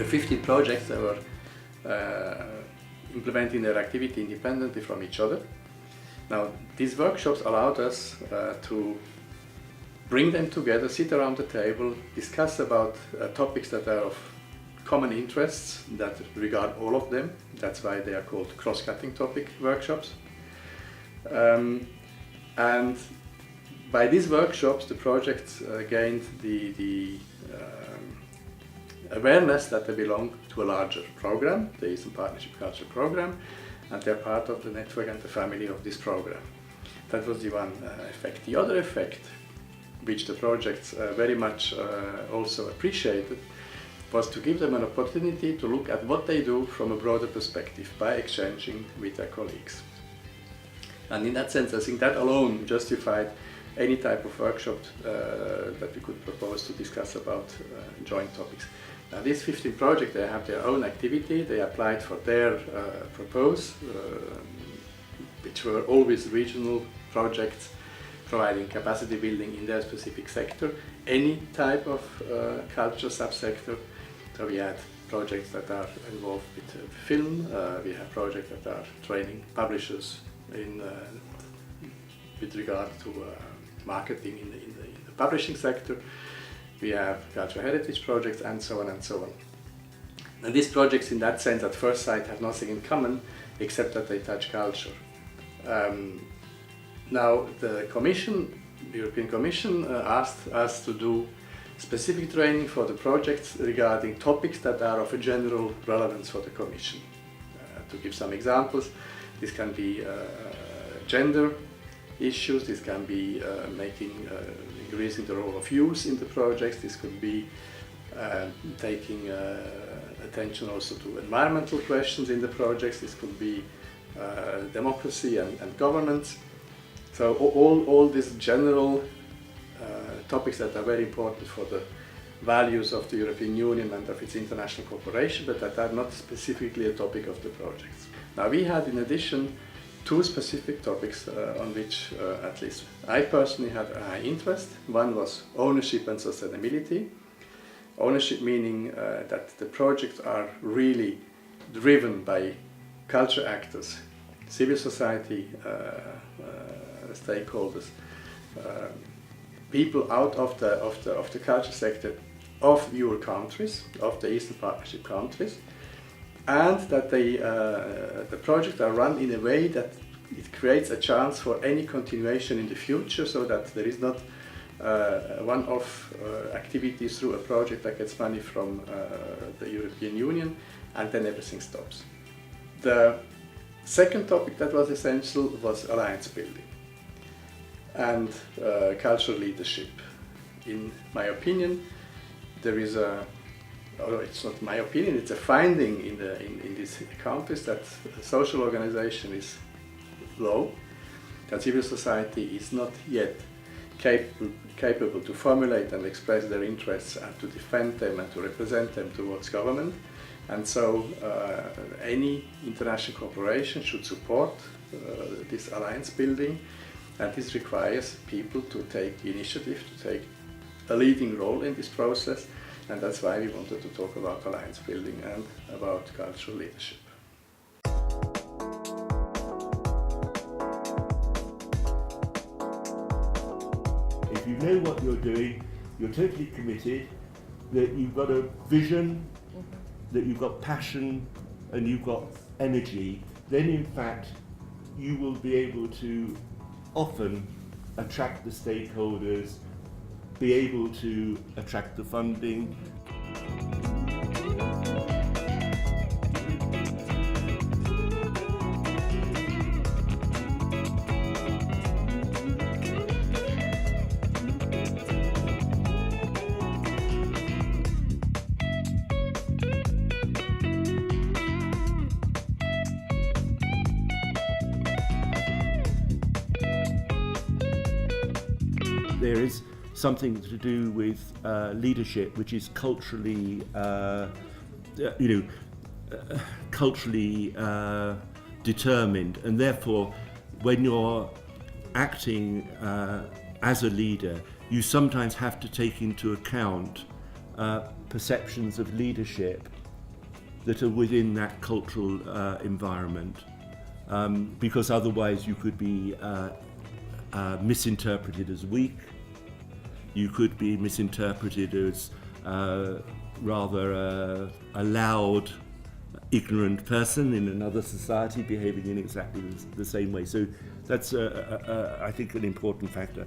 the 15 projects that were implementing their activity independently from each other. Now, these workshops allowed us to bring them together, sit around the table, discuss about topics that are of common interests that regard all of them. That's why they are called cross-cutting topic workshops. And by these workshops, the projects gained the awareness that they belong to a larger program, the Eastern Partnership Culture Program, and they're part of the network and the family of this program. That was the one effect. The other effect, which the projects very much also appreciated, was to give them an opportunity to look at what they do from a broader perspective by exchanging with their colleagues. And in that sense, I think that alone justified any type of workshop that we could propose to discuss about joint topics. Now, these 15 projects, they have their own activity. They applied for their proposals, which were always regional projects providing capacity building in their specific sector, any type of culture subsector. So we had projects that are involved with film, we have projects that are training publishers in, with regard to marketing in the publishing sector. We have cultural heritage projects and so on and so on. And these projects in that sense at first sight have nothing in common except that they touch culture. Now the European Commission asked us to do specific training for the projects regarding topics that are of a general relevance for the Commission. To give some examples, this can be gender issues, this can be increasing the role of youth in the projects, this could be taking attention also to environmental questions in the projects, this could be democracy and governance. So all these general topics that are very important for the values of the European Union and of its international cooperation, but that are not specifically a topic of the projects. Now we had in addition two specific topics on which at least I personally had a high interest. One was ownership and sustainability. Ownership meaning that the projects are really driven by culture actors, civil society stakeholders, people out of the culture sector of your countries, of the Eastern Partnership countries, and that the projects are run in a way that it creates a chance for any continuation in the future, so that there is not one-off activities through a project that gets money from the European Union and then everything stops. The second topic that was essential was alliance building and cultural leadership. In my opinion, there is it's not my opinion, it's a finding in these countries that social organization is low, that civil society is not yet capable to formulate and express their interests and to defend them and to represent them towards government. And so any international cooperation should support this alliance building, and this requires people to take the initiative, to take a leading role in this process, and that's why we wanted to talk about alliance building and about cultural leadership. If you know what you're doing, you're totally committed, that you've got a vision, that you've got passion and you've got energy, then in fact you will be able to often attract the stakeholders, be able to attract the funding. There is something to do with leadership, which is culturally, culturally determined, and therefore, when you're acting as a leader, you sometimes have to take into account perceptions of leadership that are within that cultural environment, because otherwise you could be misinterpreted as weak, you could be misinterpreted as rather a loud, ignorant person in another society behaving in exactly the same way. So that's, I think, an important factor.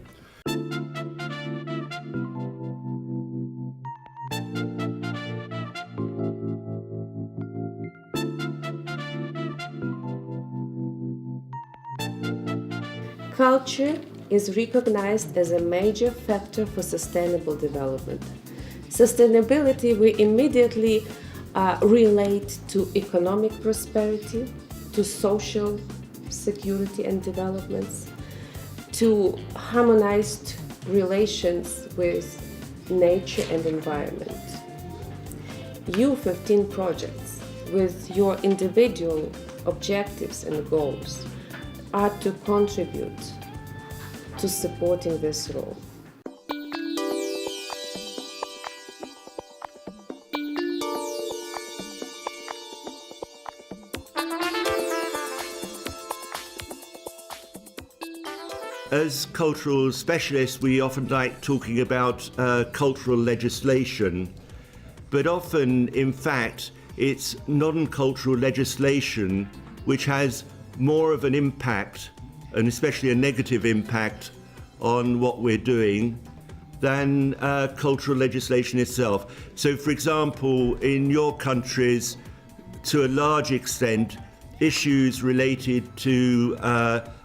Culture is recognized as a major factor for sustainable development. Sustainability we immediately relate to economic prosperity, to social security and developments, to harmonized relations with nature and environment. You 15 projects with your individual objectives and goals are to contribute to supporting this role. As cultural specialists, we often like talking about cultural legislation, but often, in fact, it's non-cultural legislation which has more of an impact, and especially a negative impact, on what we're doing than cultural legislation itself. So, for example, in your countries, to a large extent, issues related to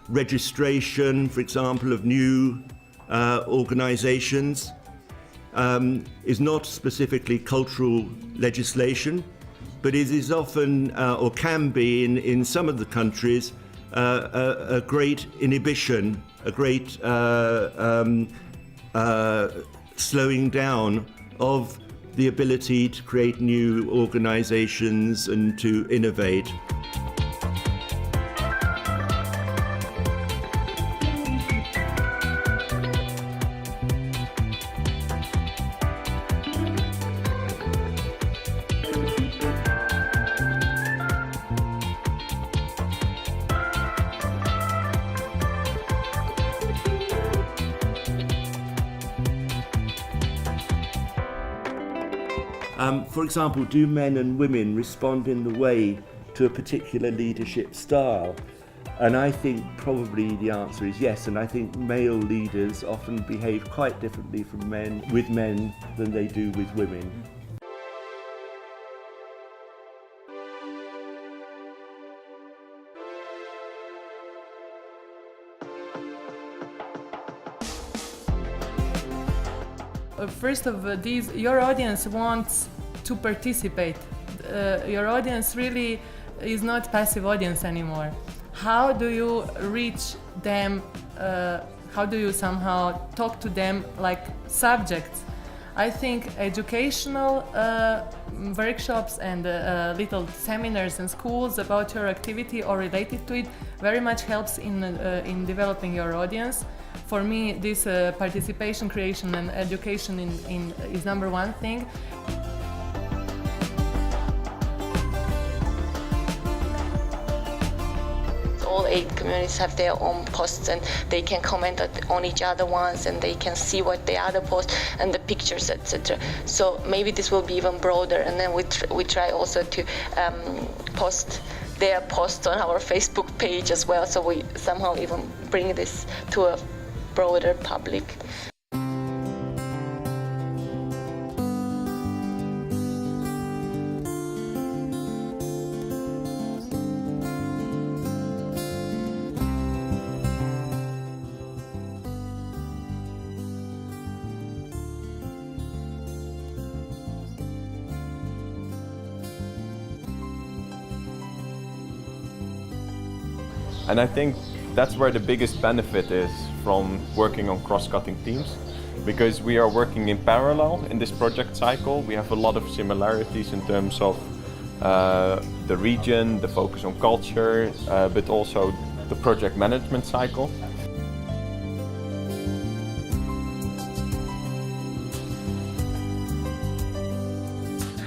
registration, for example, of new organizations is not specifically cultural legislation, but it is often, or can be in some of the countries, a great inhibition, a great slowing down of the ability to create new organizations and to innovate. For example, do men and women respond in the way to a particular leadership style? And I think probably the answer is yes, and I think male leaders often behave quite differently from men than they do with women. First of these, your audience wants to participate. Your audience really is not passive audience anymore. How do you reach them? How do you somehow talk to them like subjects? I think educational workshops and little seminars and schools about your activity or related to it very much helps in developing your audience. For me, this participation, creation and education is number one thing. All 8 communities have their own posts and they can comment on each other ones and they can see what the other post and the pictures, etc. So maybe this will be even broader, and then we try also to post their posts on our Facebook page as well, so we somehow even bring this to a broader public. And I think that's where the biggest benefit is from working on cross-cutting teams, because we are working in parallel in this project cycle. We have a lot of similarities in terms of the region, the focus on culture, but also the project management cycle.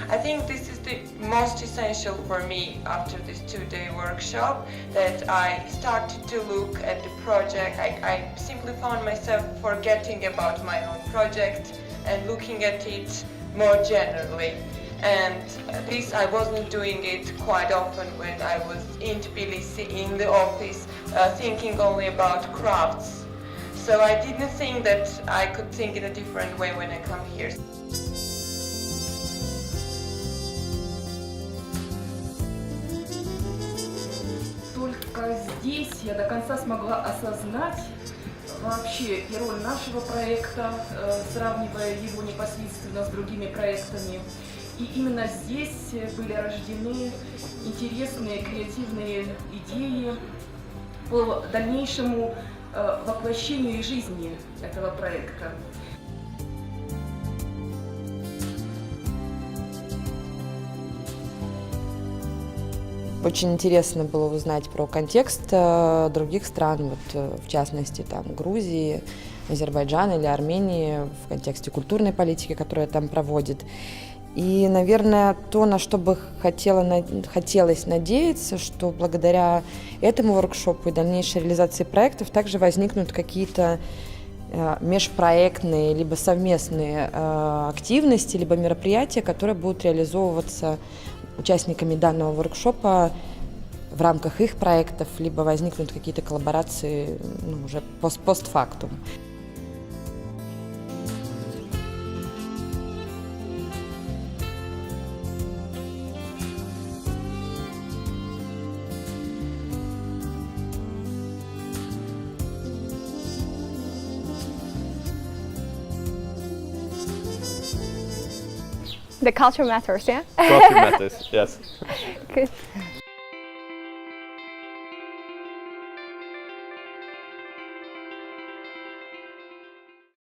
I think this is the most essential for me after this 2-day workshop, that I started to look at the project. I simply found myself forgetting about my own project and looking at it more generally. And this, I wasn't doing it quite often when I was in Tbilisi in the office, thinking only about crafts. So I didn't think that I could think in a different way when I come here. Только здесь я до конца смогла осознать вообще и роль нашего проекта, сравнивая его непосредственно с другими проектами. И именно здесь были рождены интересные креативные идеи по дальнейшему воплощению и жизни этого проекта. Очень интересно было узнать про контекст других стран, вот, в частности там, Грузии, Азербайджана или Армении в контексте культурной политики, которая там проводит. И, наверное, то, на что бы хотелось надеяться, что благодаря этому воркшопу и дальнейшей реализации проектов также возникнут какие-то межпроектные либо совместные активности, либо мероприятия, которые будут реализовываться участниками данного воркшопа в рамках их проектов, либо возникнут какие-то коллаборации уже постфактум. The culture matters, yeah? Culture matters, yes. Good.